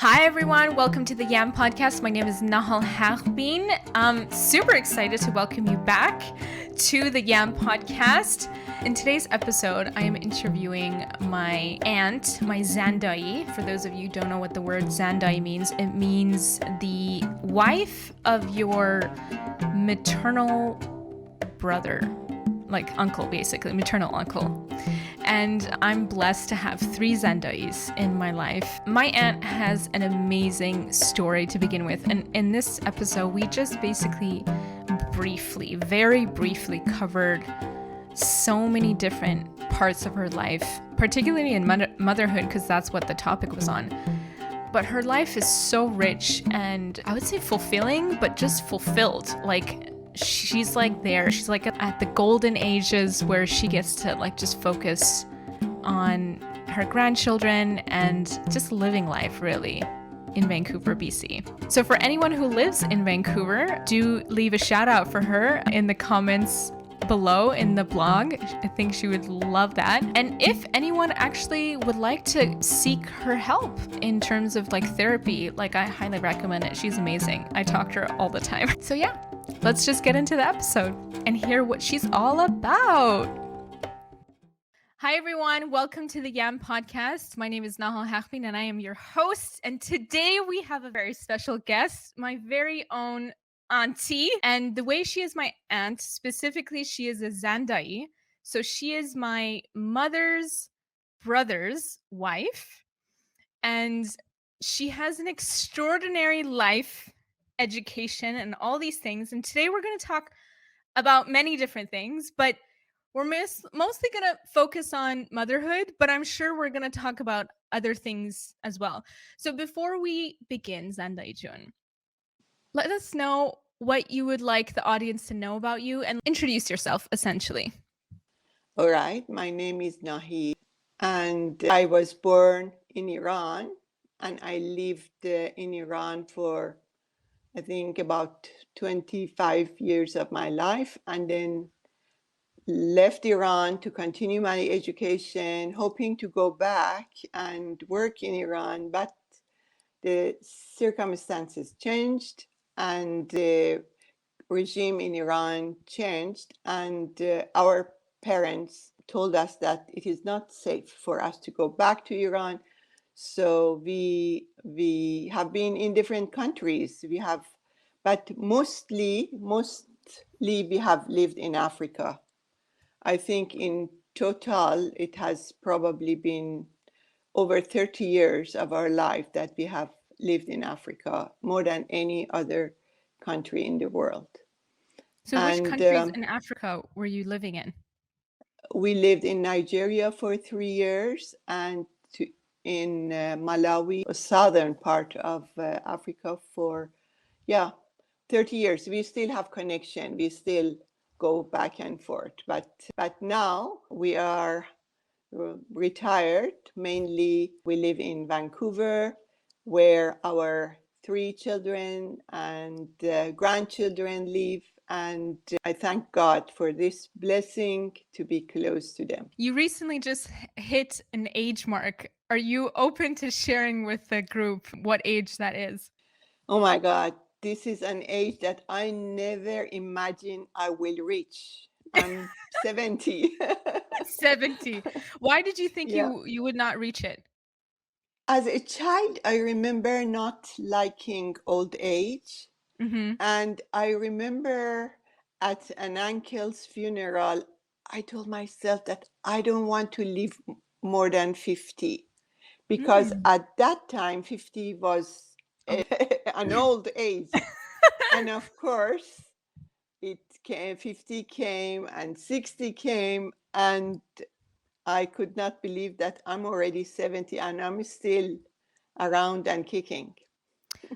Hi everyone, welcome to the YAM podcast. My name is Nahal. I'm super excited to welcome you back to the YAM podcast. In today's episode, I am interviewing my aunt, my Zandai. For those of you who don't know what the word Zandai means, it means the wife of your maternal brother, like uncle, basically, maternal uncle. And I'm blessed to have 3 Zandais in my life. My aunt has an amazing story to begin with. And in this episode, we just basically very briefly covered so many different parts of her life, particularly in motherhood, because that's what the topic was on. But her life is so rich and I would say fulfilling, but just fulfilled. Like, she's like there. She's like at the golden ages where she gets to like just focus on her grandchildren and just living life really in Vancouver, BC. So for anyone who lives in Vancouver, do leave a shout out for her in the comments below in the blog. I think she would love that. And if anyone actually would like to seek her help in terms of like therapy, like I highly recommend it. She's amazing. I talk to her all the time. So yeah, let's just get into the episode and hear what she's all about. Hi everyone, welcome to the YAM podcast. My name is Nahal and I am your host. And today we have a very special guest, my very own auntie. And the way she is my aunt, specifically, she is a Zandai. So she is my mother's brother's wife. And she has an extraordinary life, education, and all these things. And today we're going to talk about many different things, but we're mostly going to focus on motherhood, but I'm sure we're going to talk about other things as well. So before we begin, Zandai Jun, let us know what you would like the audience to know about you and introduce yourself, essentially. All right, my name is Nahal, and I was born in Iran, and I lived in Iran for, I think, about 25 years of my life, and then left Iran to continue my education, hoping to go back and work in Iran, but the circumstances changed and the regime in Iran changed, and our parents told us that it is not safe for us to go back to Iran. So we have been in different countries. But mostly we have lived in Africa. I think in total it has probably been over 30 years of our life that we have lived in Africa, more than any other country in the world. So which countries in Africa were you living in? We lived in Nigeria for 3 years and in Malawi, a southern part of Africa for 30 years. We still have connection. We still go back and forth. But now we are retired. Mainly we live in Vancouver, where our 3 children and grandchildren live. And I thank God for this blessing to be close to them. You recently just hit an age mark. Are you open to sharing with the group what age that is? Oh my God, this is an age that I never imagined I will reach. I'm 70. 70. Why did you think Yeah. you would not reach it? As a child, I remember not liking old age. Mm-hmm. And I remember at an uncle's funeral, I told myself that I don't want to live more than 50, because at that time, 50 was an old age. And of course, 50 came and 60 came, and I could not believe that I'm already 70 and I'm still around and kicking.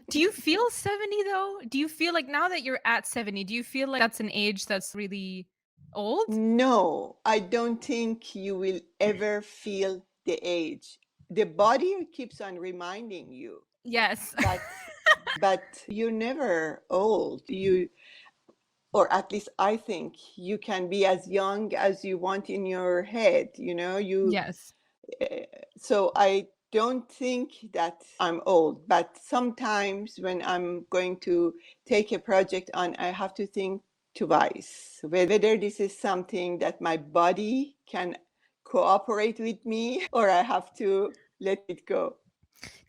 Do you feel 70 though? Do you feel like now that you're at 70, do you feel like that's an age that's really old? No, I don't think you will ever feel the age. The body keeps on reminding you, Yes. but you're never old. Or at least I think you can be as young as you want in your head, Yes. So I don't think that I'm old, but sometimes when I'm going to take a project on, I have to think twice whether this is something that my body can cooperate with me or I have to let it go.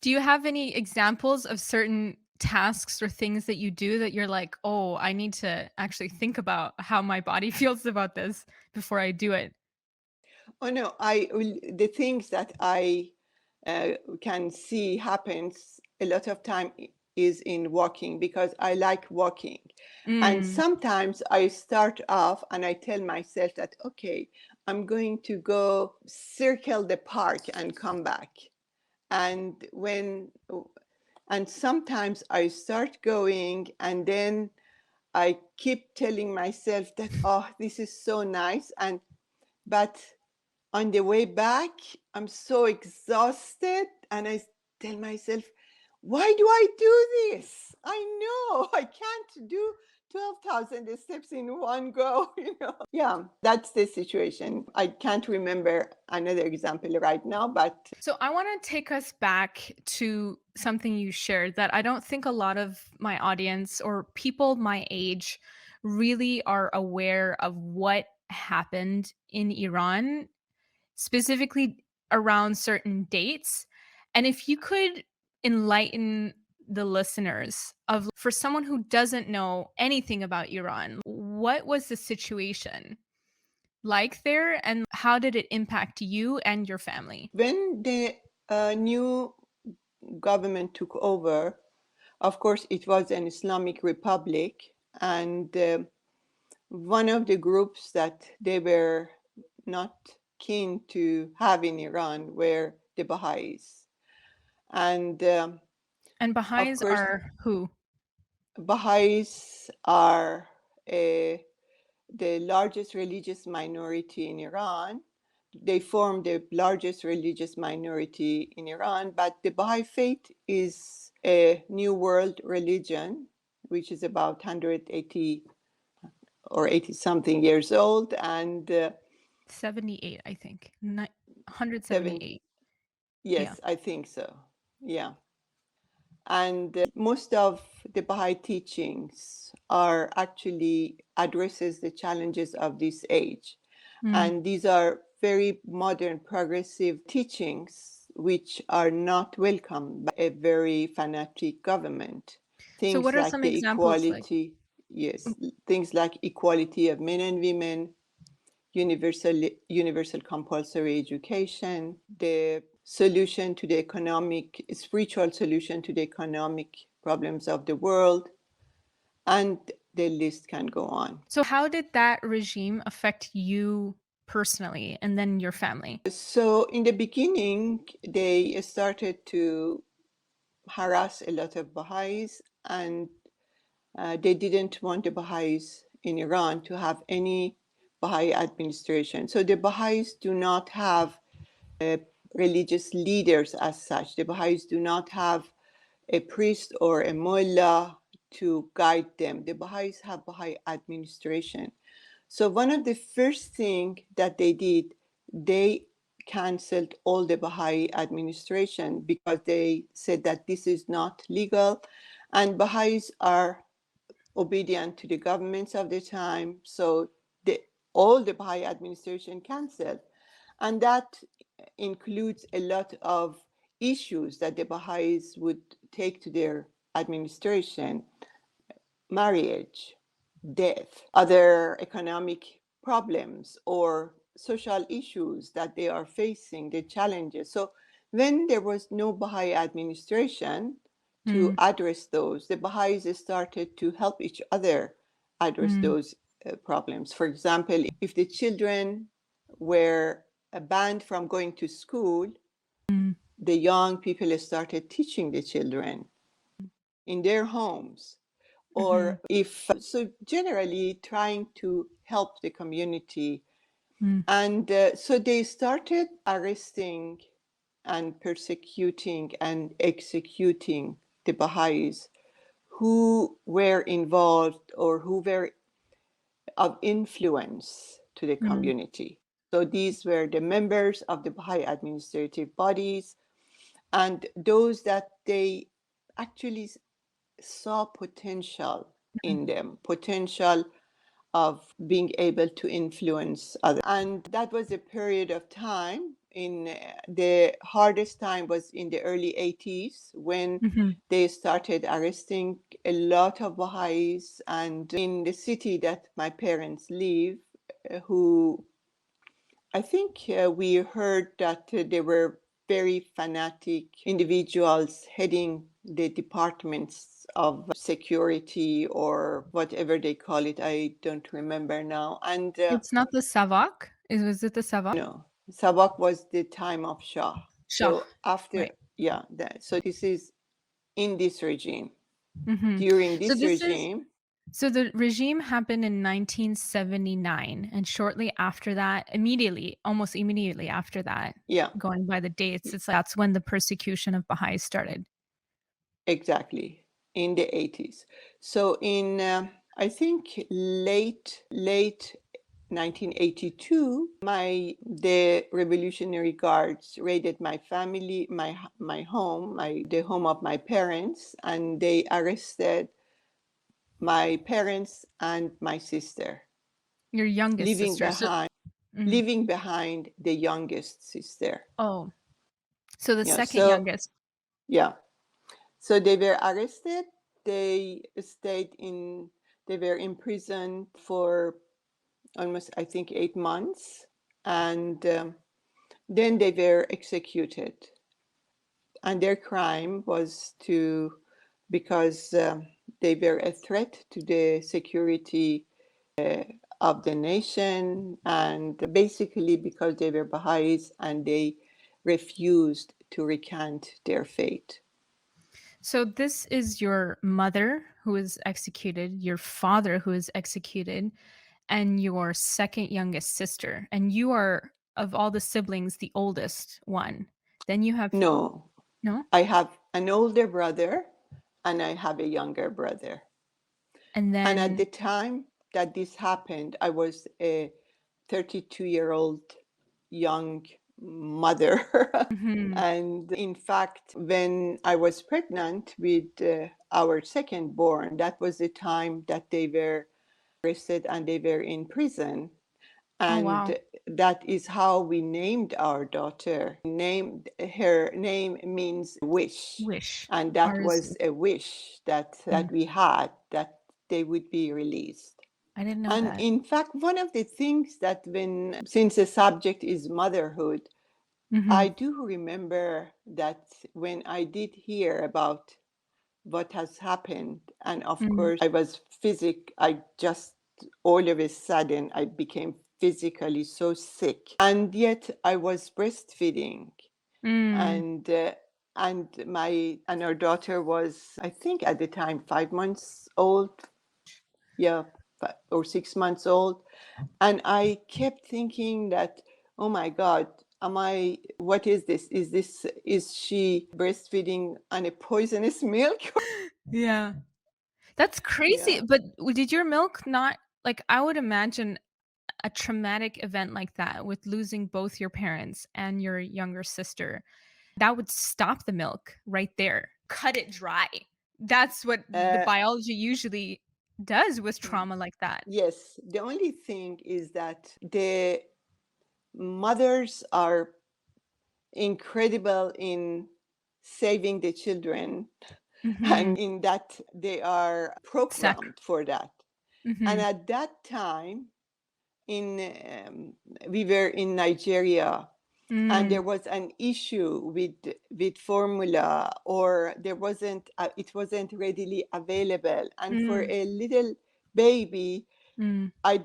Do you have any examples of certain tasks or things that you do that you're like, "Oh, I need to actually think about how my body feels about this before I do it?" Oh no, the things that I can see happens a lot of time is in walking because I like walking. And Mm. sometimes I start off and I tell myself that, okay, I'm going to go circle the park and come back. And and sometimes I start going and then I keep telling myself that, oh, this is so nice. But on the way back, I'm so exhausted and I tell myself, why do I do this? I know I can't do 12,000 steps in one go, Yeah, that's the situation. I can't remember another example right now, but So I want to take us back to something you shared that I don't think a lot of my audience or people my age really are aware of what happened in Iran, specifically around certain dates. And if you could enlighten the listeners of for someone who doesn't know anything about Iran, what was the situation like there and how did it impact you and your family? when the new government took over, of course, it was an Islamic republic, and one of the groups that they were not keen to have in Iran were the Baha'is. And And of Baha'is course, are who? Baha'is are the largest religious minority in Iran. They form the largest religious minority in Iran, but the Baha'i faith is a New World religion, which is about 180 or 80 something years old, and 78, I think. seven, 178. Yeah. yes, I think so. Yeah. And most of the Baha'i teachings are actually addresses the challenges of this age. Mm. And these are very modern progressive teachings which are not welcomed by a very fanatic government. So Things what are like some the examples like? equality, yes, things like equality of men and women, universal compulsory education, the solution to the economic, spiritual solution to the economic problems of the world, and the list can go on. So how did that regime affect you personally and then your family? So in the beginning, they started to harass a lot of Baha'is, and they didn't want the Baha'is in Iran to have any Baha'i administration. So the Baha'is do not have religious leaders as such. The Baha'is do not have a priest or a mullah to guide them. The Baha'is have Baha'i administration. So one of the first thing that they did, they canceled all the Baha'i administration because they said that this is not legal, and Baha'is are obedient to the governments of the time. So all the Baha'i administration canceled, and that includes a lot of issues that the Baha'is would take to their administration: marriage, death, other economic problems, or social issues that they are facing, the challenges. So when there was no Baha'i administration to Mm. address those, the Baha'is started to help each other address Mm. those problems. For example, if the children were banned from going to school, Mm. the young people started teaching the children in their homes. Mhm. Or if so, generally trying to help the community. Mm. And so they started arresting and persecuting and executing the Baha'is who were involved or who were of influence to the Mm. community. So these were the members of the Baha'i administrative bodies, and those that they actually saw potential Mhm. in them, potential of being able to influence others. And that was a period of time. In the hardest time was in the early 80s when Mhm. they started arresting a lot of Baha'is. And in the city that my parents live, who I think we heard that there were very fanatic individuals heading the departments of security or whatever they call it. I don't remember now. And It's not the Savak? Was it the Savak? no, Sabak was the time of Shah. Shah, So after, right. yeah, so this is in this regime. Mhm. During So this this is regime, so the regime happened in 1979, and shortly after that, almost immediately after that, yeah, going by the dates, it's that's when the persecution of Baha'is started. exactly, in the 80s. So in, I think, late 1982, the Revolutionary Guards raided my family, my home, the home of my parents, and they arrested my parents and my sister, Your youngest leaving sister. behind Mhm. leaving behind the youngest sister. Oh, so the Yeah, second so youngest. yeah, so they were arrested. They stayed in. They were in prison for almost, I think, 8 months, and then they were executed. And their crime was because they were a threat to the security of the nation, and basically because they were Baha'is and they refused to recant their fate. So this is your mother who is executed, your father who is executed, and your second youngest sister. And you are, of all the siblings, the oldest one. Then you have No, no? I have an older brother and I have a younger brother. And And at then the time that this happened, I was a 32-year-old young mother. mhm. And in fact, when I was pregnant with our second born, that was the time that they were arrested and they were in prison. Oh wow. And that is how we named our daughter. Named Her name means wish, Wish. and that Ours was a wish mm, that we had, that they would be released. I didn't know And that. in fact, one of the things that since the subject is motherhood, I Mhm. do remember that when I did hear about what has happened, and of Mm. course, I just all of a sudden, I became physically so sick. And yet I was breastfeeding, Mm. and our daughter was, I think at the time, 5 months old, yeah, or 6 months old. And I kept thinking that, oh my God, what is this? Is she breastfeeding on a poisonous milk? Yeah. That's crazy. Yeah. But did your milk not like I would imagine a traumatic event like that with losing both your parents and your younger sister, that would stop the milk right there. Cut it dry. That's what the Uh, biology usually does with trauma like that. yes. The only thing is that the mothers are incredible in saving the children, Mhm. and in that they are Sec programmed for that. And Mhm. at that time, in we were in Nigeria, and there Mm. was an issue with formula, or it wasn't readily available, and for Mm. a little baby, Mm. I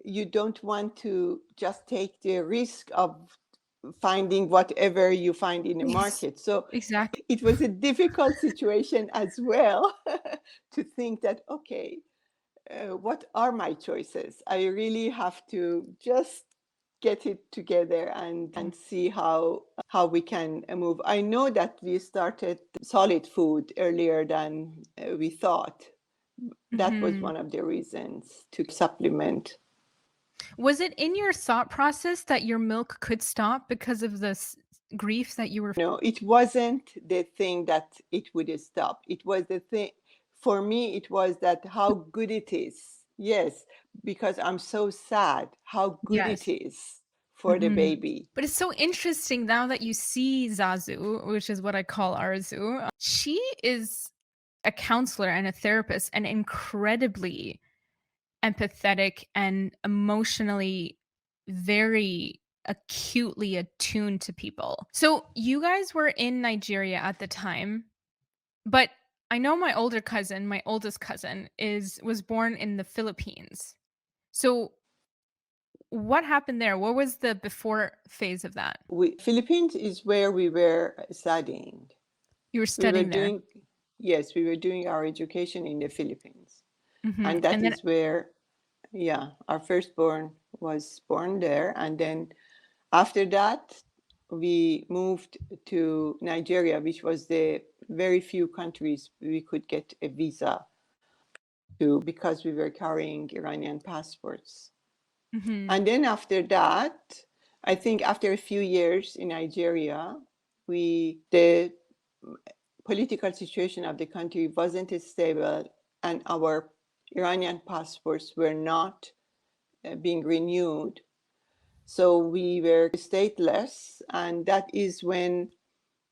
you don't want to just take the risk of finding whatever you find in the Yes. market. So Exactly. it was a difficult situation as well, to think that, okay, what are my choices? I really have to just get it together and see how we can move. I know that we started solid food earlier than we thought. That was Mhm. one of the reasons to supplement. Was it in your thought process that your milk could stop because of this grief that you were? No, it wasn't the thing that it would stop. It was the thing, for me, it was that how good it is. Yes, because I'm so sad how good it Yes. is for the baby. But it's so interesting now that you see Zazu, which is what I call Arzu. She is a counselor and a therapist and incredibly empathetic and emotionally very acutely attuned to people. So you guys were in Nigeria at the time, but I know my older cousin, my oldest cousin, was born in the Philippines. So what happened there? What was the before phase of that? Philippines is where we were studying. You were We were studying there. doing, yes, we were doing our education in the Philippines. And that And then is where, yeah, our firstborn was born there. And then after that, we moved to Nigeria, which was the very few countries we could get a visa to because we were carrying Iranian passports. And then after that, I think after a few years in Nigeria, the political situation of the country wasn't stable, and our Iranian passports were not being renewed. So we were stateless, and that is when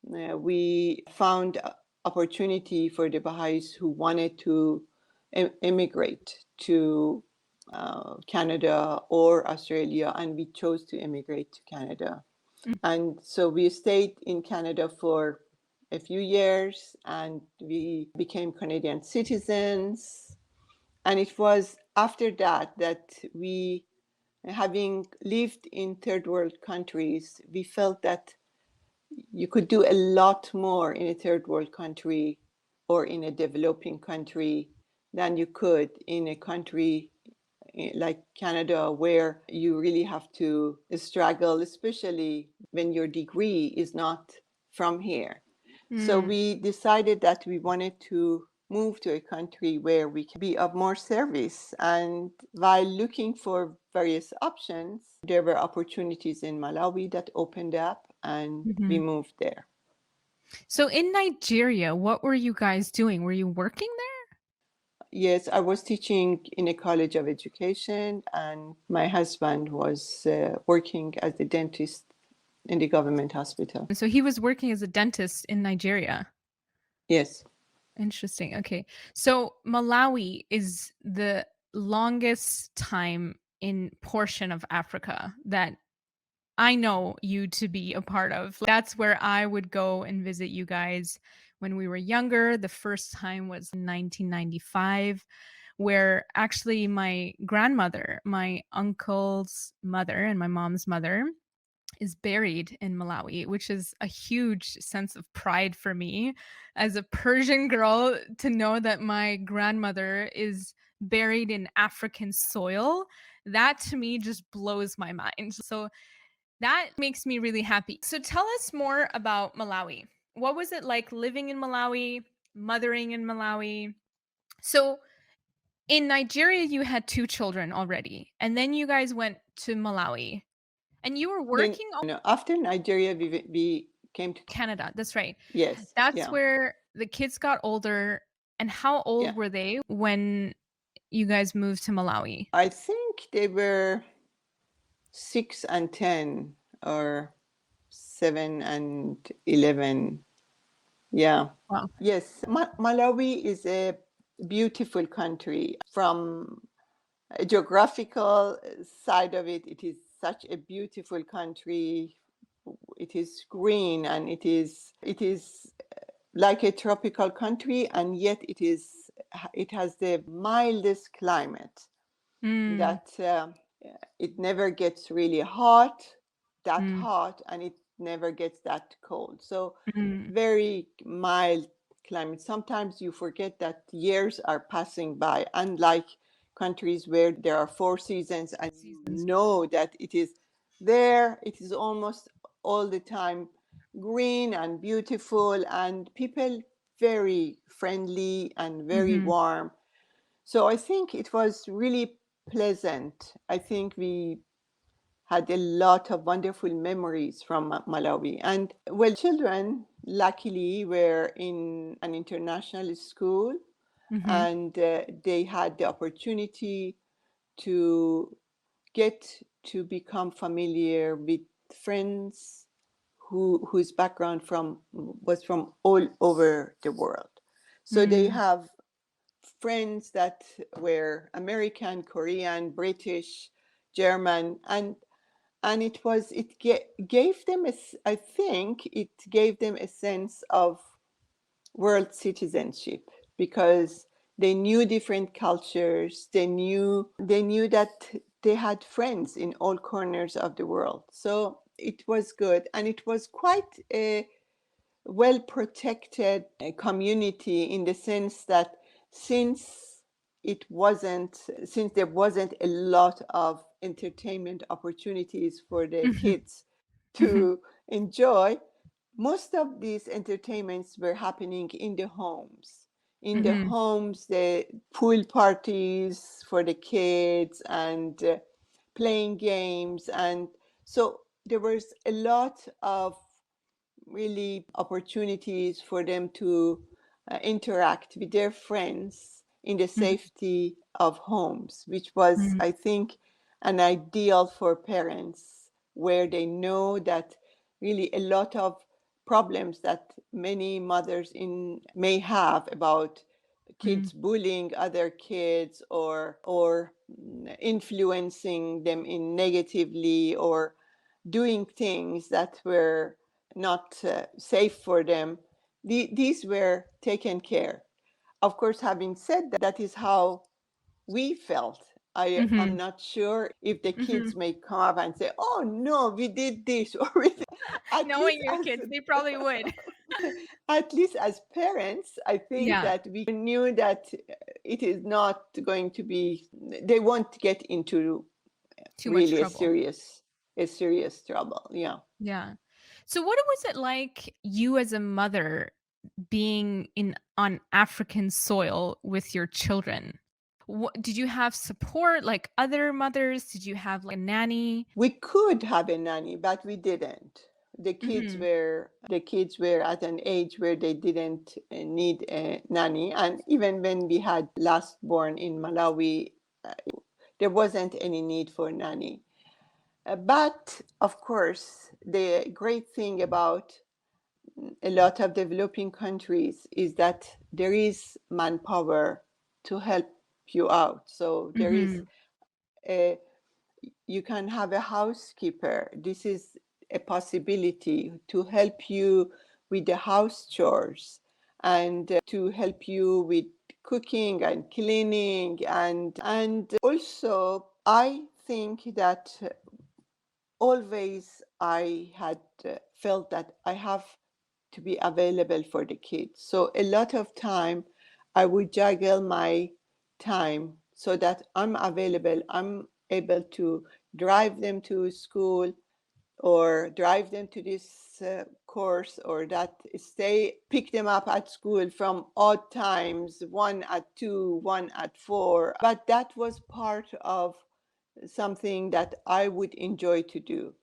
we found opportunity for the Baha'is who wanted to immigrate to Canada or Australia, and we chose to immigrate to Canada. And so we stayed in Canada for a few years, and we became Canadian citizens. And it was after that that we, having lived in third world countries, we felt that you could do a lot more in a third world country or in a developing country than you could in a country like Canada, where you really have to struggle, especially when your degree is not from here. So we decided that we wanted to move to a country where we can be of more service. And while looking for various options, there were opportunities in Malawi that opened up, and we moved there. So in Nigeria, what were you guys doing? Were you working there? Yes, I was teaching in a college of education, and my husband was working as a dentist in the government hospital. So he was working as a dentist in Nigeria. Yes. Interesting. Okay. So Malawi is the longest time in portion of Africa that I know you to be a part of. That's where I would go and visit you guys when we were younger. The first time was in 1995, where actually my grandmother, my uncle's mother, and my mom's mother is buried in Malawi, which is a huge sense of pride for me as a Persian girl to know that my grandmother is buried in African soil. That to me just blows my mind. So that makes me really happy. So tell us more about Malawi. What was it like living in Malawi, mothering in Malawi? So in Nigeria, you had two children already, and then you guys went to Malawi. And you were Then, working on after Nigeria, we came to, Canada. That's right. yes, That's yeah, where the kids got older. And how yeah. old were they when you guys moved to Malawi? I think they were 6 and 10 or 7 and 11. Yeah. Wow. Yes, Malawi is a beautiful country. From a geographical side of it, it is such a beautiful country. It is green, and it is like a tropical country, and yet it has the mildest climate Mm, that it never gets really hot, mm, and it never gets that cold. So mm, very mild climate. Sometimes you forget that years are passing by, unlike countries where there are four seasons and you seasons. know that it is there. It is almost all the time green and beautiful, and people very friendly and very Mhm. warm. So I think it was really pleasant. I think we had a lot of wonderful memories from Malawi. And well, children luckily were in an international school, Mm-hmm. and they had the opportunity to get to become familiar with friends whose background was from all over the world. So they Mm-hmm. have friends that were American, Korean, British, German, and gave them I think it gave them a sense of world citizenship, because they knew different cultures. They knew that they had friends in all corners of the world. So it was good, and it was quite a well protected community, in the sense that since there wasn't a lot of entertainment opportunities for the Mm-hmm. kids to enjoy, most of these entertainments were happening in the homes. In the Mm-hmm. homes, the pool parties for the kids, and playing games. And so there was a lot of really opportunities for them to interact with their friends in the safety of homes, which was, Mm-hmm. I think, an ideal for parents, where they know that really a lot of problems that many mothers may have about Mm-hmm. kids bullying other kids, or influencing them in negatively, or doing things that were not safe for them. These were taken care. Of course, having said that, that is how we felt. I'm Mm-hmm. not sure if the Mm-hmm. kids may come up and say, "Oh no, we did this," or we did. At Knowing least your as kids, they probably would. at least as parents, I think Yeah, that we knew that it is not going to be. They won't get into too much really trouble. a serious trouble. Yeah. Yeah. So what was it like you as a mother being in on African soil with your children? What, did you have support like other mothers? Did you have like a nanny? We could have a nanny, but we didn't. Mhm. The kids were at an age where they didn't need a nanny, and even when we had last born in Malawi, uh, there wasn't any need for a nanny. But of course, the great thing about a lot of developing countries is that there is manpower to help you out. So there is Mhm. a you can have a housekeeper. This is a possibility to help you with the house chores, and to help you with cooking and cleaning. And also, I think that always I had felt that I have to be available for the kids. So a lot of time I would juggle my time so that I'm available. I'm able to drive them to school, or drive them to this course, or that pick them up at school from odd times, one at 2, one at 4. But that was part of something that I would enjoy to do,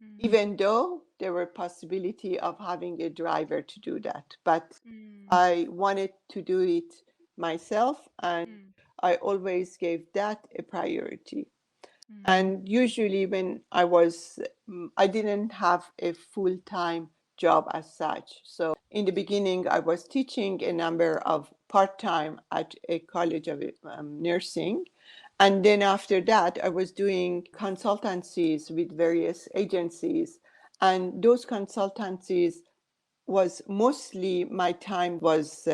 Mhm. even though there were possibility of having a driver to do that. But Mm. I wanted to do it myself, and Mm. I always gave that a priority. Mm. And usually when I didn't have a full-time job as such. So in the beginning, I was teaching a number of part-time at a college of nursing. And then after that, I was doing consultancies with various agencies. And those consultancies was mostly, my time was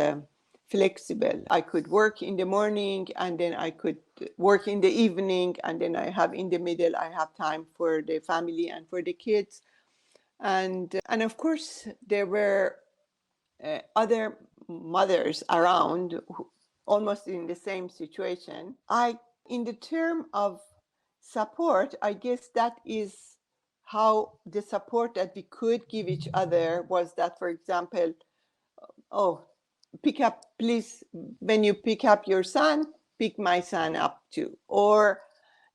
flexible. I could work in the morning, and then I could work in the evening, and then I have in the middle, I have time for the family and for the kids. And of course, there were other mothers around almost in the same situation. In the term of support, I guess that is how the support that we could give each other was that, for example, oh, pick up, please, when you pick up your son, pick my son up too. Or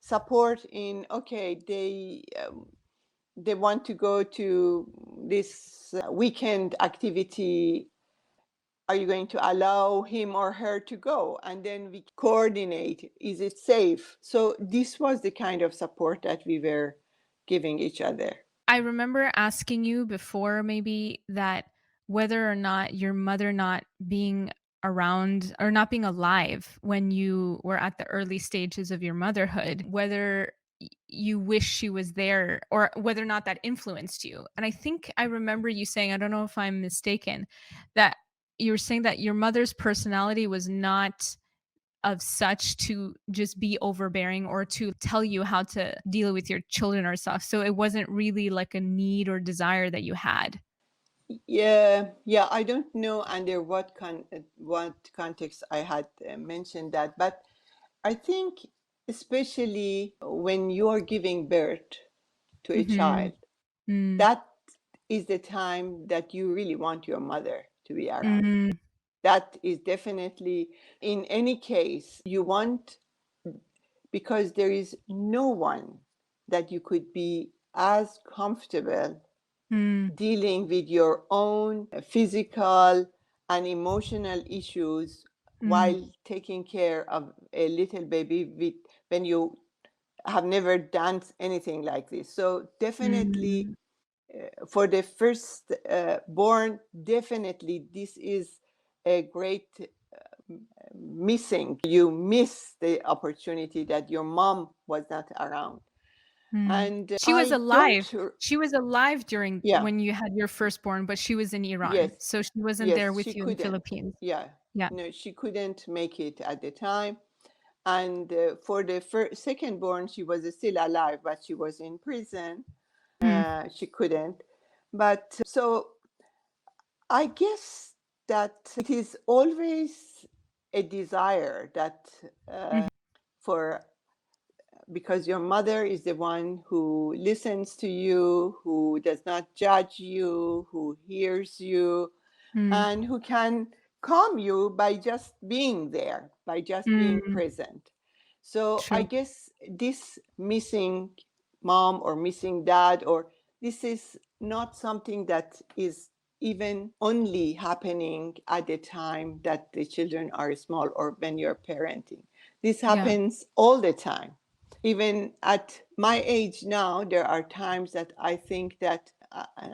support in, okay, they want to go to this weekend activity. Are you going to allow him or her to go? And then we coordinate, is it safe? So this was the kind of support that we were giving each other. I remember asking you before maybe that whether or not your mother not being around or not being alive when you were at the early stages of your motherhood, whether you wish she was there or whether or not that influenced you. And I think I remember you saying, I don't know if I'm mistaken, that you were saying that your mother's personality was not of such to just be overbearing or to tell you how to deal with your children or stuff. So it wasn't really like a need or desire that you had. Yeah, I don't know under what context I had mentioned that, but I think especially when you are giving birth to a Mhm. child, Mm. that is the time that you really want your mother to be around. Mm. That is definitely, in any case, you want, because there is no one that you could be as comfortable Mm. dealing with your own physical and emotional issues Mm. while taking care of a little baby with, when you have never done anything like this. So definitely Mm. for the first born, definitely this is a great missing. You miss the opportunity that your mom was not around. Mm. And She was I don't, alive. She was alive during yeah, when you had your firstborn, but she was in yes, Iran. So she wasn't there yes, she with you in couldn't. Philippines. Yeah, Yeah. no, she couldn't make it at the time. And for the second born, she was still alive, but she was in prison. Mm. She couldn't. But so I guess that it is always a desire that Mhm. for, because your mother is the one who listens to you, who does not judge you, who hears you, Mm. and who can calm you by just being there, by just being Mm. present. So I True. guess this missing mom or missing dad, or this is not something that is even only happening at the time that the children are small or when you're parenting. This Yeah. happens all the time. Even at my age now, there are times that I think that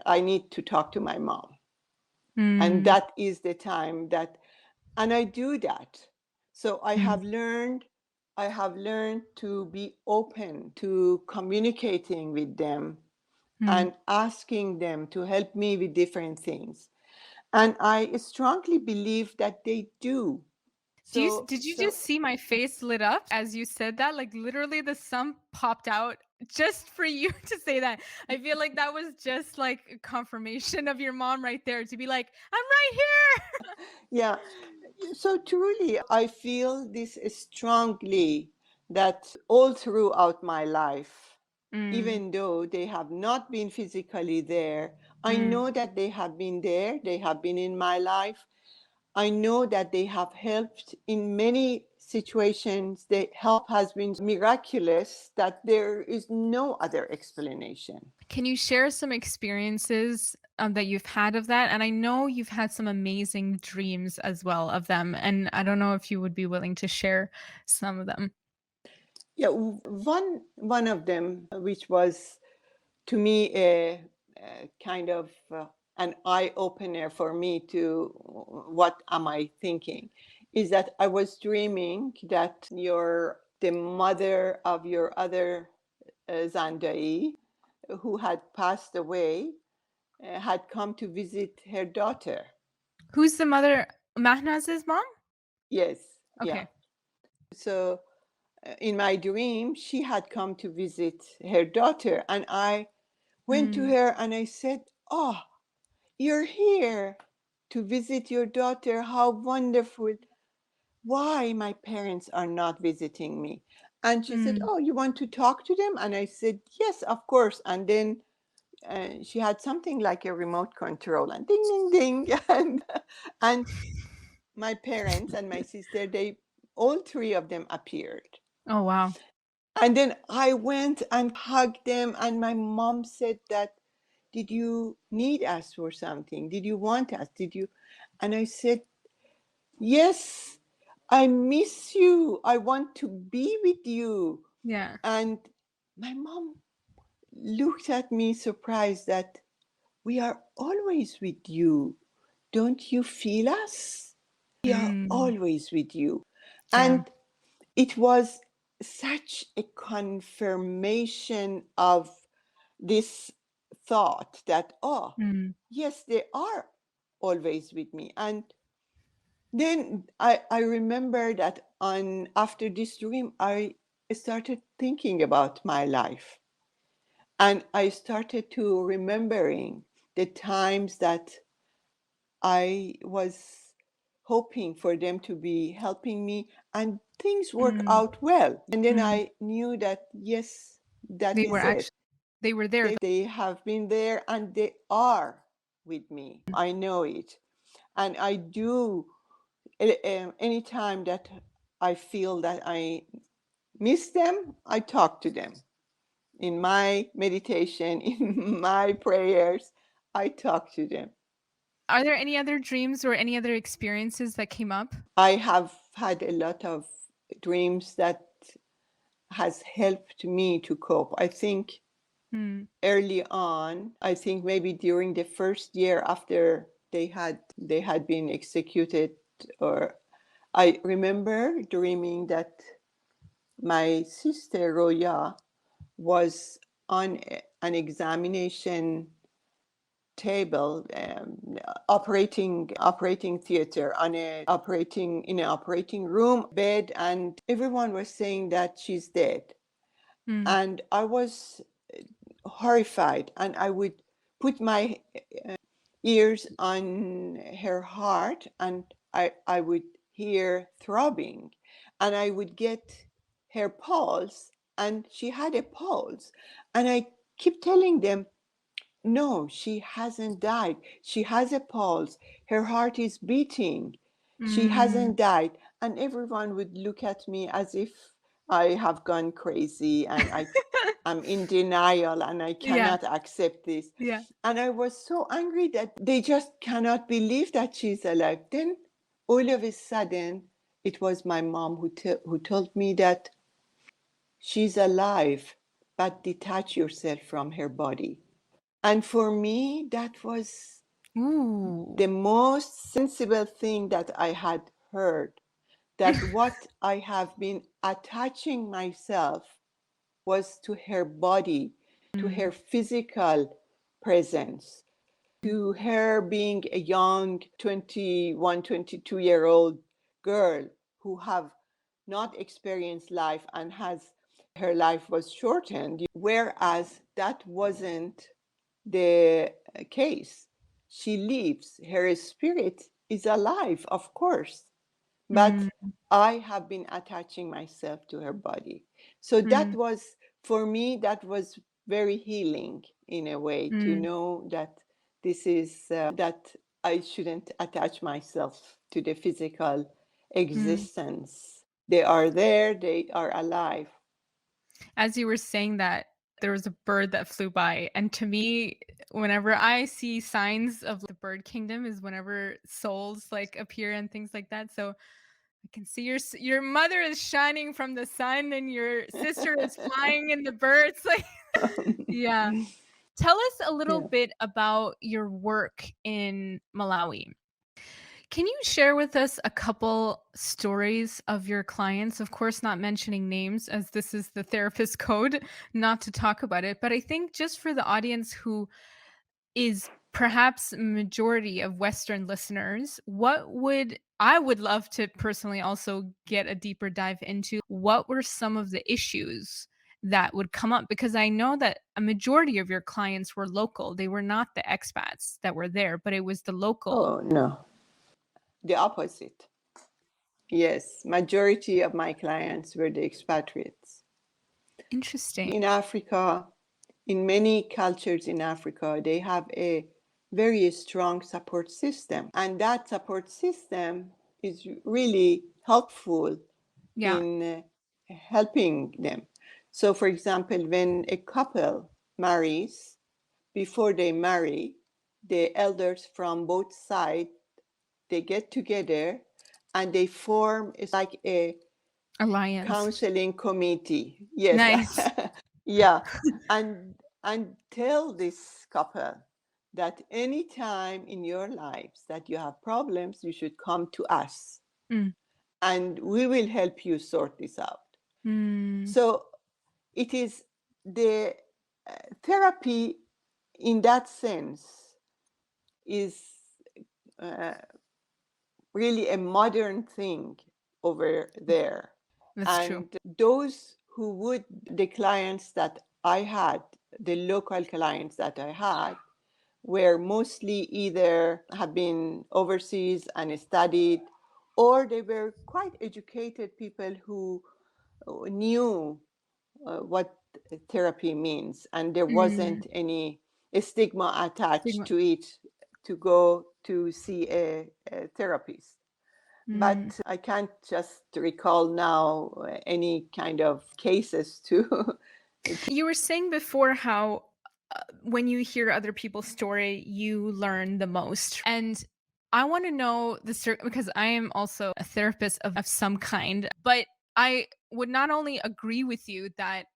I need to talk to my mom. And Mm. that is the time that, and I do that. So Mm. I have learned to be open to communicating with them Mm. and asking them to help me with different things. And I strongly believe that they do. Did you So just see my face lit up as you said that? Like literally the sun popped out just for you to say that. I feel like that was just like a confirmation of your mom right there to be like, "I'm right here." yeah, so truly, I feel this strongly, that all throughout my life, Mm. even though they have not been physically there, I Mm. know that they have been there, they have been in my life. I know that they have helped in many situations. The help has been miraculous, that there is no other explanation. Can you share some experiences that you've had of that? And I know you've had some amazing dreams as well of them. And I don't know if you would be willing to share some of them. Yeah, one of them, which was to me a kind of an eye opener for me to what am I thinking, is that I was dreaming that the mother of your other Zandai, who had passed away, had come to visit her daughter. Who's the mother? Mahnaz's mom? Yes, yeah. Okay. So in my dream, she had come to visit her daughter, and I went to Mm. her and I said, "Oh, you're here to visit your daughter. How wonderful. Why my parents are not visiting me?" And she said, Mm. "Oh, you want to talk to them?" And I said, "Yes, of course." And then she had something like a remote control, and ding, ding, ding. And my parents and my sister, they all three of them appeared. Oh, wow. And then I went and hugged them, and my mom said that, did you need us for something? Did you want us? Did you? And I said, yes, I miss you. I want to be with you. Yeah. And my mom looked at me surprised that, we are always with you. Don't you feel us? We are always with you. Yeah. And it was such a confirmation of this thought that, oh, yes, they are always with me. And then I remember that after this dream, I started thinking about my life. And I started to remembering the times that I was hoping for them to be helping me, and things work out well. And then I knew that, yes, that They is were it. they were there. They have been there and they are with me. I know it. And I do, anytime that I feel that I miss them, I talk to them. In my meditation, in my prayers, I talk to them. Are there any other dreams or any other experiences that came up? I have had a lot of dreams that has helped me to cope. I think early on, I think maybe during the first year after they had been executed, or I remember dreaming that my sister Roya was on an examination table, operating theater, in an operating room bed, and everyone was saying that she's dead. And I was horrified, and I would put my ears on her heart, and I would hear throbbing, and I would get her pulse, and she had a pulse, and I keep telling them, no, she hasn't died. She has a pulse. Her heart is beating. She hasn't died. And everyone would look at me as if I have gone crazy and I'm in denial and I cannot accept this. Yeah. And I was so angry that they just cannot believe that she's alive. Then all of a sudden, it was my mom who told me that she's alive, but detach yourself from her body. And for me, that was the most sensible thing that I had heard, that what I have been attaching myself was to her body, to her physical presence, to her being a young 21, 22-year-old girl who have not experienced life and her life was shortened, whereas that wasn't the case. She lives, her spirit is alive, of course, but I have been attaching myself to her body. So that was, for me, that was very healing in a way, to know that this is, that I shouldn't attach myself to the physical existence. They are there, they are alive. As you were saying that, there was a bird that flew by, and to me, whenever I see signs of the bird kingdom is whenever souls like appear and things like that. So I can see your mother is shining from the sun and your sister is flying in the birds. Like, yeah. Tell us a little bit about your work in Malawi. Can you share with us a couple stories of your clients? Of course, not mentioning names, as this is the therapist code not to talk about it. But I think just for the audience who is perhaps majority of Western listeners, I would love to personally also get a deeper dive into what were some of the issues that would come up, because I know that a majority of your clients were local. They were not the expats that were there, but it was the local. Oh, no, the opposite. Yes, majority of my clients were the expatriates. Interesting. In Africa, in many cultures in Africa, they have a very strong support system. And that support system is really helpful Yeah. in helping them. So, for example, when a couple marries, before they marry, the elders from both sides, they get together and they form, it's like a Alliance. counseling committee. Yes. Nice. Yeah. And tell this couple that anytime in your lives that you have problems, you should come to us and we will help you sort this out. So it is the therapy in that sense is really a modern thing over there. That's true. Those who would, the clients that I had, the local clients that I had, were mostly either have been overseas and studied, or they were quite educated people who knew what therapy means, and there wasn't any stigma attached to it to go to see a therapist. But I can't just recall now any kind of cases to. You were saying before how when you hear other people's story, you learn the most. And I want to know because I am also a therapist of some kind, but I would not only agree with you that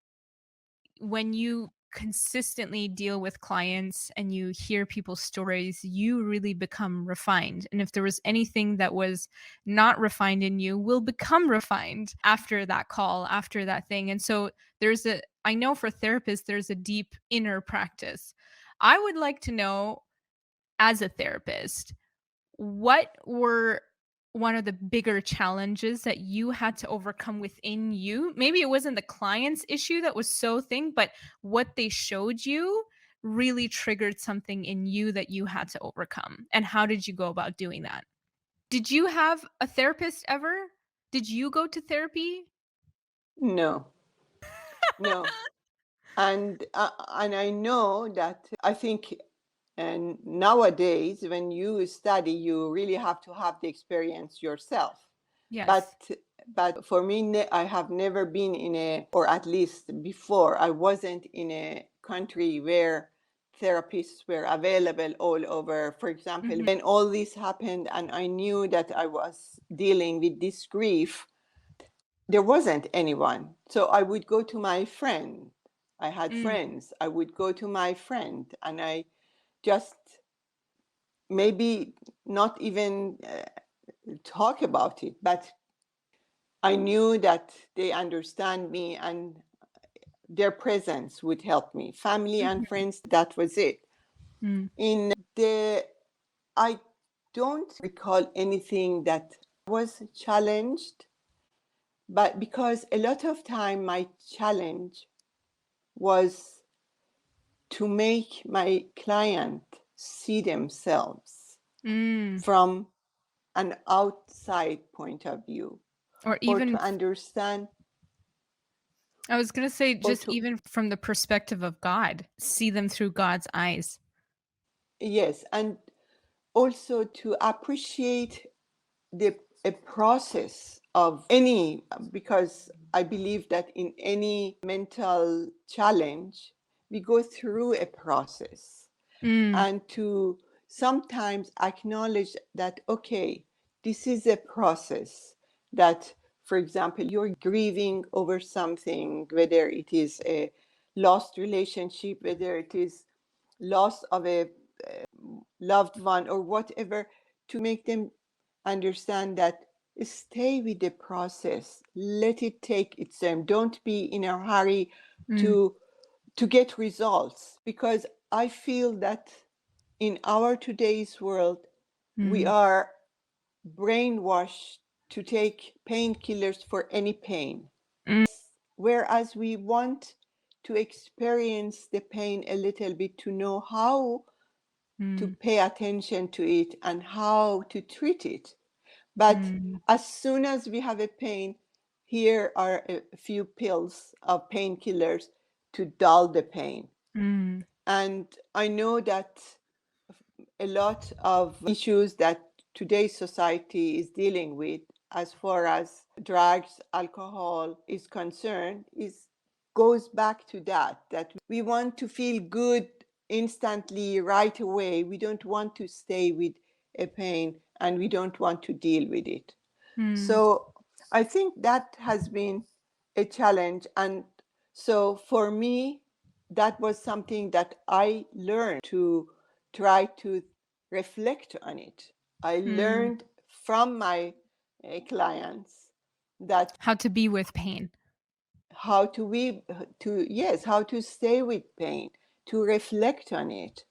when you consistently deal with clients and you hear people's stories, you really become refined. And if there was anything that was not refined in you, will become refined after that call, after that thing. And so I know for therapists, there's a deep inner practice. I would like to know, as a therapist, what were one of the bigger challenges that you had to overcome within you? Maybe it wasn't the client's issue that was so thing, but what they showed you really triggered something in you that you had to overcome. And how did you go about doing that? Did you have a therapist ever? Did you go to therapy? No, no. And I know that I think, and nowadays when you study, you really have to have the experience yourself. Yes. But for me, I have never been in a, or at least before, I wasn't in a country where therapists were available all over. For example, when all this happened and I knew that I was dealing with this grief, there wasn't anyone. So I would go to my friend. I had friends. I would go to my friend and I just maybe not even talk about it, but I knew that they understand me and their presence would help me. Family and friends, that was it. I don't recall anything that was challenged, but because a lot of time my challenge was to make my client see themselves from an outside point of view, Or or even, to understand, I was going to say, or just to, even from the perspective of God, see them through God's eyes. yes, and also to appreciate a process of any, because I believe that in any mental challenge, we go through a process. And to sometimes acknowledge that, okay, this is a process that, for example, you're grieving over something, whether it is a lost relationship, whether it is loss of a loved one or whatever, to make them understand that stay with the process, let it take its time, don't be in a hurry to get results, because I feel that in our today's world we are brainwashed to take painkillers for any pain, whereas we want to experience the pain a little bit, to know how to pay attention to it and how to treat it. But as soon as we have a pain, here are a few pills of painkillers to dull the pain. And I know that a lot of issues that today's society is dealing with, as far as drugs, alcohol is concerned, is goes back to that we want to feel good instantly right away. We don't want to stay with a pain, and we don't want to deal with it. So I think that has been a challenge. And so for me, that was something that I learned to try to reflect on it. I learned from my clients that How to be with pain. how to we to yes how to stay with pain, to reflect on it,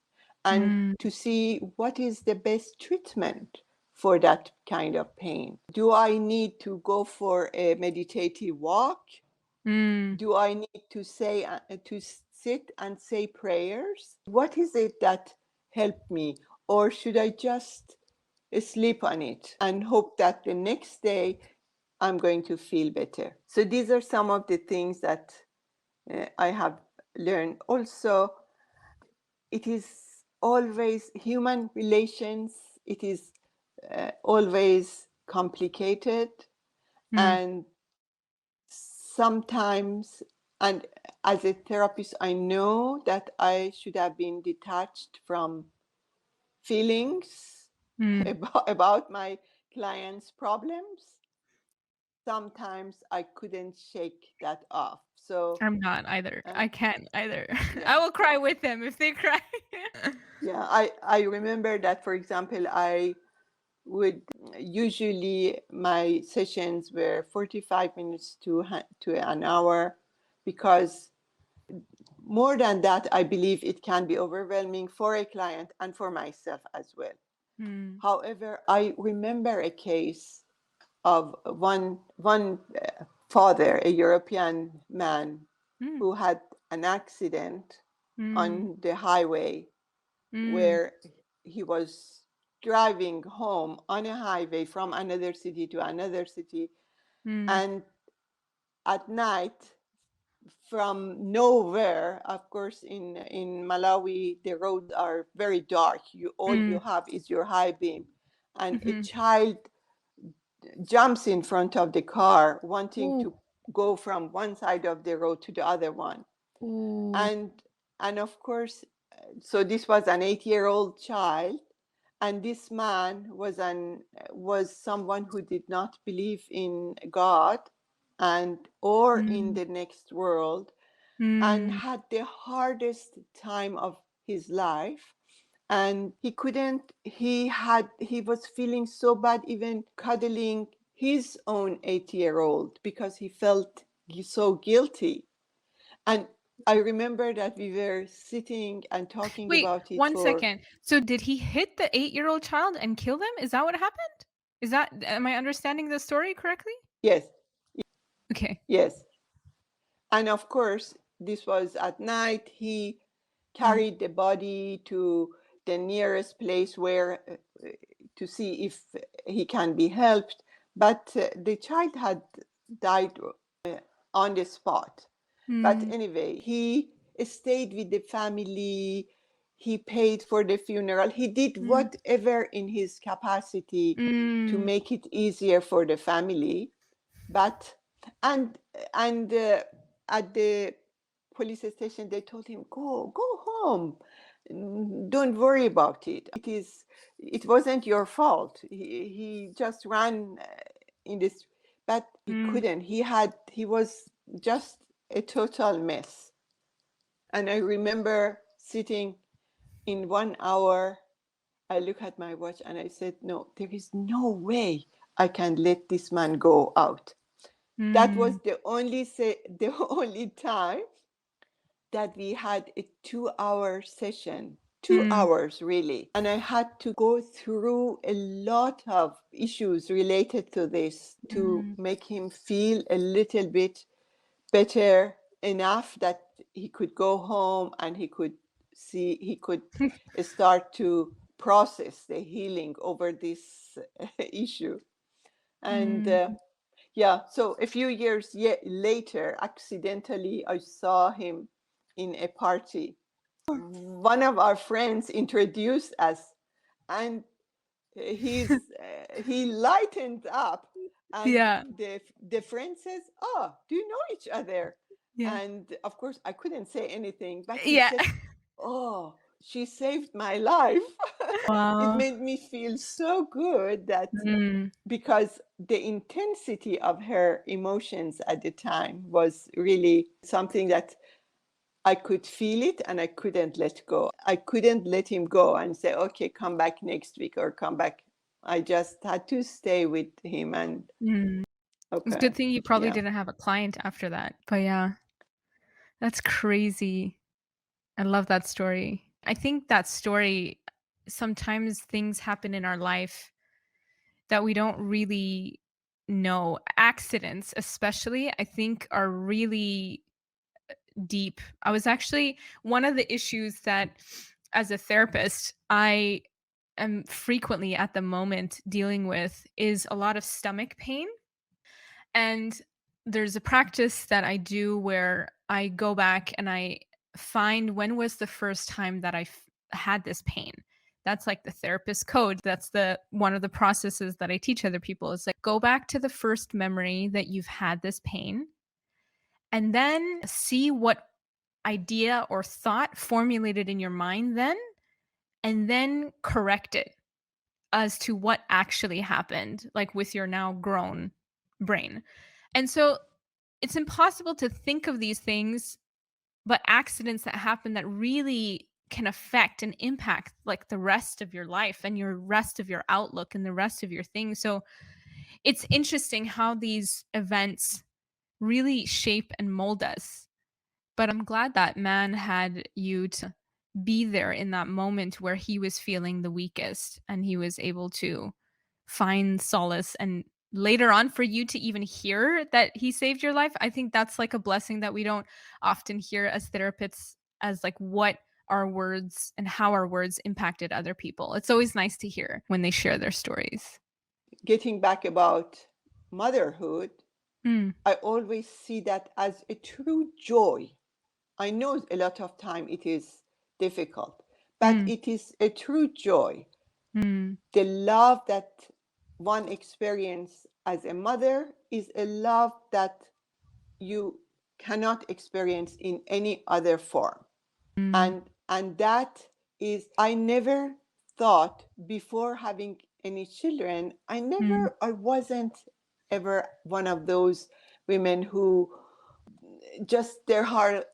and to see what is the best treatment for that kind of pain. Do I need to go for a meditative walk? Do I need to say to sit and say prayers? What is it that helped me? Or should I just sleep on it and hope that the next day I'm going to feel better? So these are some of the things that I have learned. Also, it is always human relations. It is always complicated, and sometimes, and as a therapist, I know that I should have been detached from feelings about my clients' problems. Sometimes I couldn't shake that off. So I'm not either. I can't either. yeah. I will cry with them if they cry. Yeah, I remember that, for example, I would usually my sessions were 45 minutes to an hour, because more than that, I believe it can be overwhelming for a client and for myself as well. However, I remember a case of one father, a European man, who had an accident on the highway, where he was driving home on a highway from another city to another city, and at night, from nowhere, of course, in Malawi, the roads are very dark. All you have is your high beam, and a child jumps in front of the car, wanting to go from one side of the road to the other one. And of course, so this was an 8-year-old child, and this man was someone who did not believe in God and or in the next world, and had the hardest time of his life. And he was feeling so bad, even cuddling his own 8-year-old, because he felt so guilty. And I remember that we were sitting and talking Wait, about it one for second. So did he hit the 8-year-old child and kill them? Is that what happened? Am I understanding the story correctly? yes, Okay. yes. And of course, this was at night. He carried the body to the nearest place where to see if he can be helped. But the child had died on the spot. But anyway, he stayed with the family. He paid for the funeral. He did whatever in his capacity to make it easier for the family. But and at the police station, they told him, go home, don't worry about it. It wasn't your fault. He just ran in this. But he couldn't. He was just a total mess. And I remember sitting in 1 hour, I look at my watch and I said, no, there is no way I can let this man go out. That was the only time that we had a 2-hour session, 2 hours really. And I had to go through a lot of issues related to this to make him feel a little bit better enough that he could go home and he could start to process the healing over this issue. And yeah, so a few years later, accidentally, I saw him in a party. One of our friends introduced us, and he lightened up, and Yeah. the friend says, "Oh, do you know each other?" Yeah. And of course, I couldn't say anything, but he Yeah. said, "Oh, she saved my life." It Wow. made me feel so good that Mm. because the intensity of her emotions at the time was really something that I could feel it and I couldn't let go. I couldn't let him go and say, okay, come back next week or come back. I just had to stay with him and Mm. It's a okay. good thing you probably Yeah. didn't have a client after that. But yeah, that's crazy. I love that story. I think that story, sometimes things happen in our life that we don't really know. Accidents, especially, I think are really deep. I was actually one of the issues that as a therapist, I am frequently at the moment dealing with is a lot of stomach pain. And there's a practice that I do where I go back and I find when was the first time that had this pain. That's like the therapist code. That's the one of the processes that I teach other people is like go back to the first memory that you've had this pain and then see what idea or thought formulated in your mind then and then correct it as to what actually happened like with your now grown brain. And so it's impossible to think of these things, but accidents that happen that really can affect and impact like the rest of your life and your rest of your outlook and the rest of your things. So it's interesting how these events really shape and mold us. But I'm glad that man had you to be there in that moment where he was feeling the weakest and he was able to find solace and later on for you to even hear that he saved your life. I think that's like a blessing that we don't often hear as therapists as like what our words and how our words impacted other people. It's always nice to hear when they share their stories. Getting back about motherhood, Mm, I always see that as a true joy. I know a lot of time it is difficult, but mm, it is a true joy. mm, The love that one experiences as a mother is a love that you cannot experience in any other form. mm, And that is, I never thought before having any children, mm, I wasn't ever one of those women who just their heart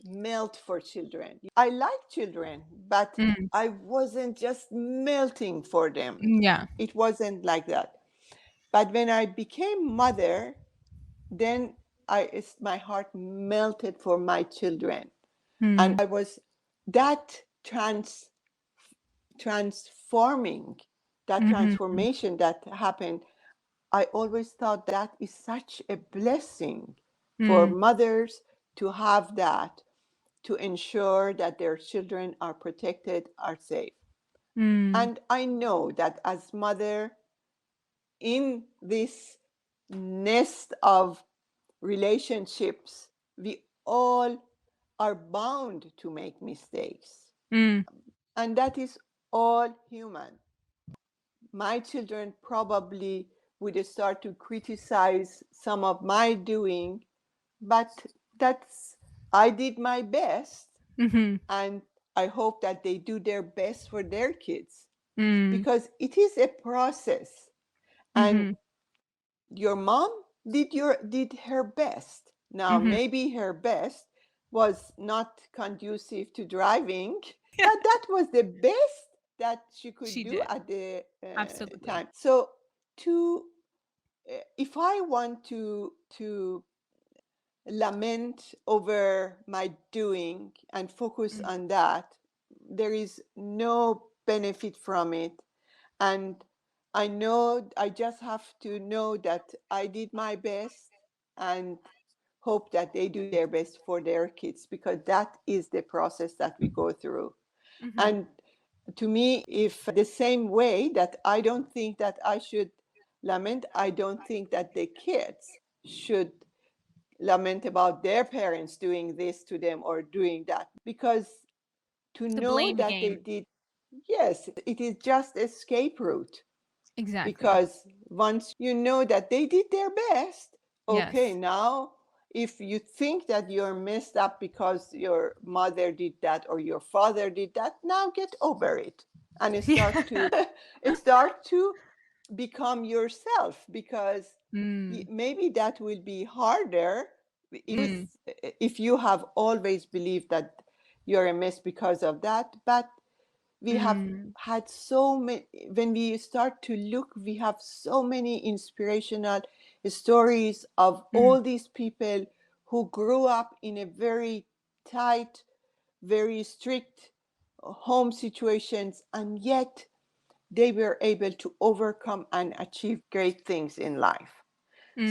melt for children. I like children, but mm. I wasn't just melting for them. Yeah. It wasn't like that. But when I became mother, then my heart melted for my children. And Mm, I was that transforming, that mhm, transformation that happened. I always thought that is such a blessing for mm, mothers to have that, to ensure that their children are protected, are safe. mm, And I know that as mother in this nest of relationships, we all are bound to make mistakes. mm, And that is all human. My children probably would start to criticize some of my doing, but that's, I did my best, mhm, and I hope that they do their best for their kids mm, because it is a process. And mhm, your mom did her best. Now mhm. maybe her best was not conducive to driving, Yeah, but that was the best that she could she do did. at the Absolutely. time. So to if I want to lament over my doing and focus Mm, on that, there is no benefit from it. And I know I just have to know that I did my best and hope that they do their best for their kids because that is the process that we go through. mhm, And to me, if the same way that I don't think that I should lament, I don't think that the kids should lament about their parents doing this to them or doing that because to the know blame that they game. did, yes, it is just escape route Exactly. because once you know that they did their best, okay, Yes. now if you think that you're messed up because your mother did that or your father did that, now get over it and start to become yourself, because maybe that will be harder if you have always believed that you're a mess because of that. But we have had so many, when we start to look, we have so many inspirational stories of all these people who grew up in a very tight, very strict home situations, and yet they were able to overcome and achieve great things in life.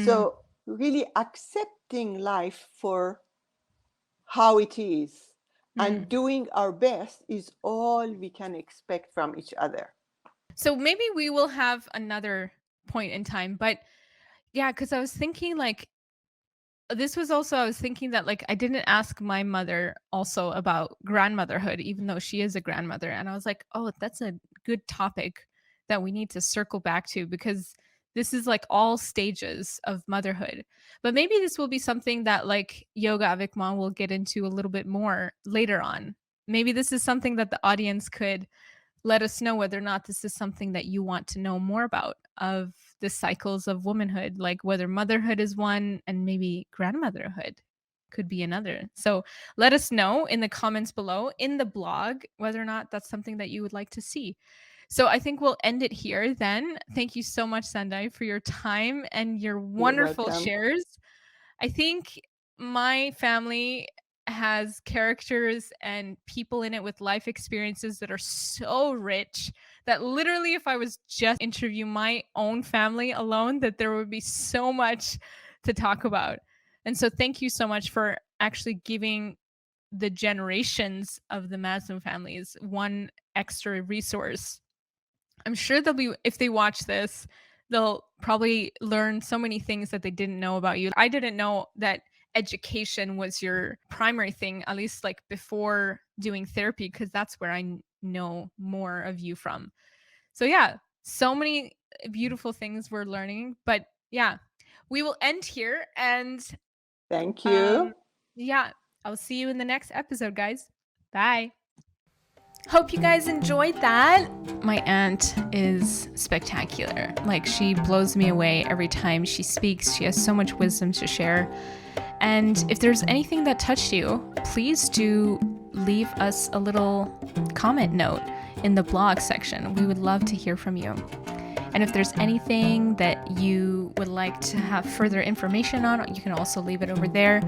So really accepting life for how it is and doing our best is all we can expect from each other. So maybe we will have another point in time, but yeah, because I was thinking like this was also I was thinking that like I didn't ask my mother also about grandmotherhood, even though she is a grandmother. And I was like, oh, that's a good topic that we need to circle back to, because this is like all stages of motherhood. But maybe this will be something that like Yoga Avec Moi will get into a little bit more later on. Maybe this is something that the audience could let us know whether or not this is something that you want to know more about, of the cycles of womanhood, like whether motherhood is one and maybe grandmotherhood could be another. So let us know in the comments below in the blog whether or not that's something that you would like to see. So I think we'll end it here then. Thank you so much, Sandai, for your time and your You're wonderful welcome. shares. I think my family has characters and people in it with life experiences that are so rich that literally if I was just interview my own family alone, that there would be so much to talk about. And so thank you so much for actually giving the generations of the Mazloum families one extra resource. I'm sure they'll be, if they watch this, they'll probably learn so many things that they didn't know about you. I didn't know that education was your primary thing, at least like before doing therapy, because that's where I know more of you from. So yeah, so many beautiful things we're learning. But yeah, we will end here. And Thank you. yeah, I'll see you in the next episode, guys. Bye. Hope you guys enjoyed that. My aunt is spectacular. Like, she blows me away every time she speaks. She has so much wisdom to share. And if there's anything that touched you, please do leave us a little comment note in the blog section. We would love to hear from you. And if there's anything that you would like to have further information on, you can also leave it over there.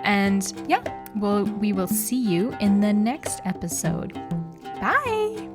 And yeah, we will see you in the next episode. Bye.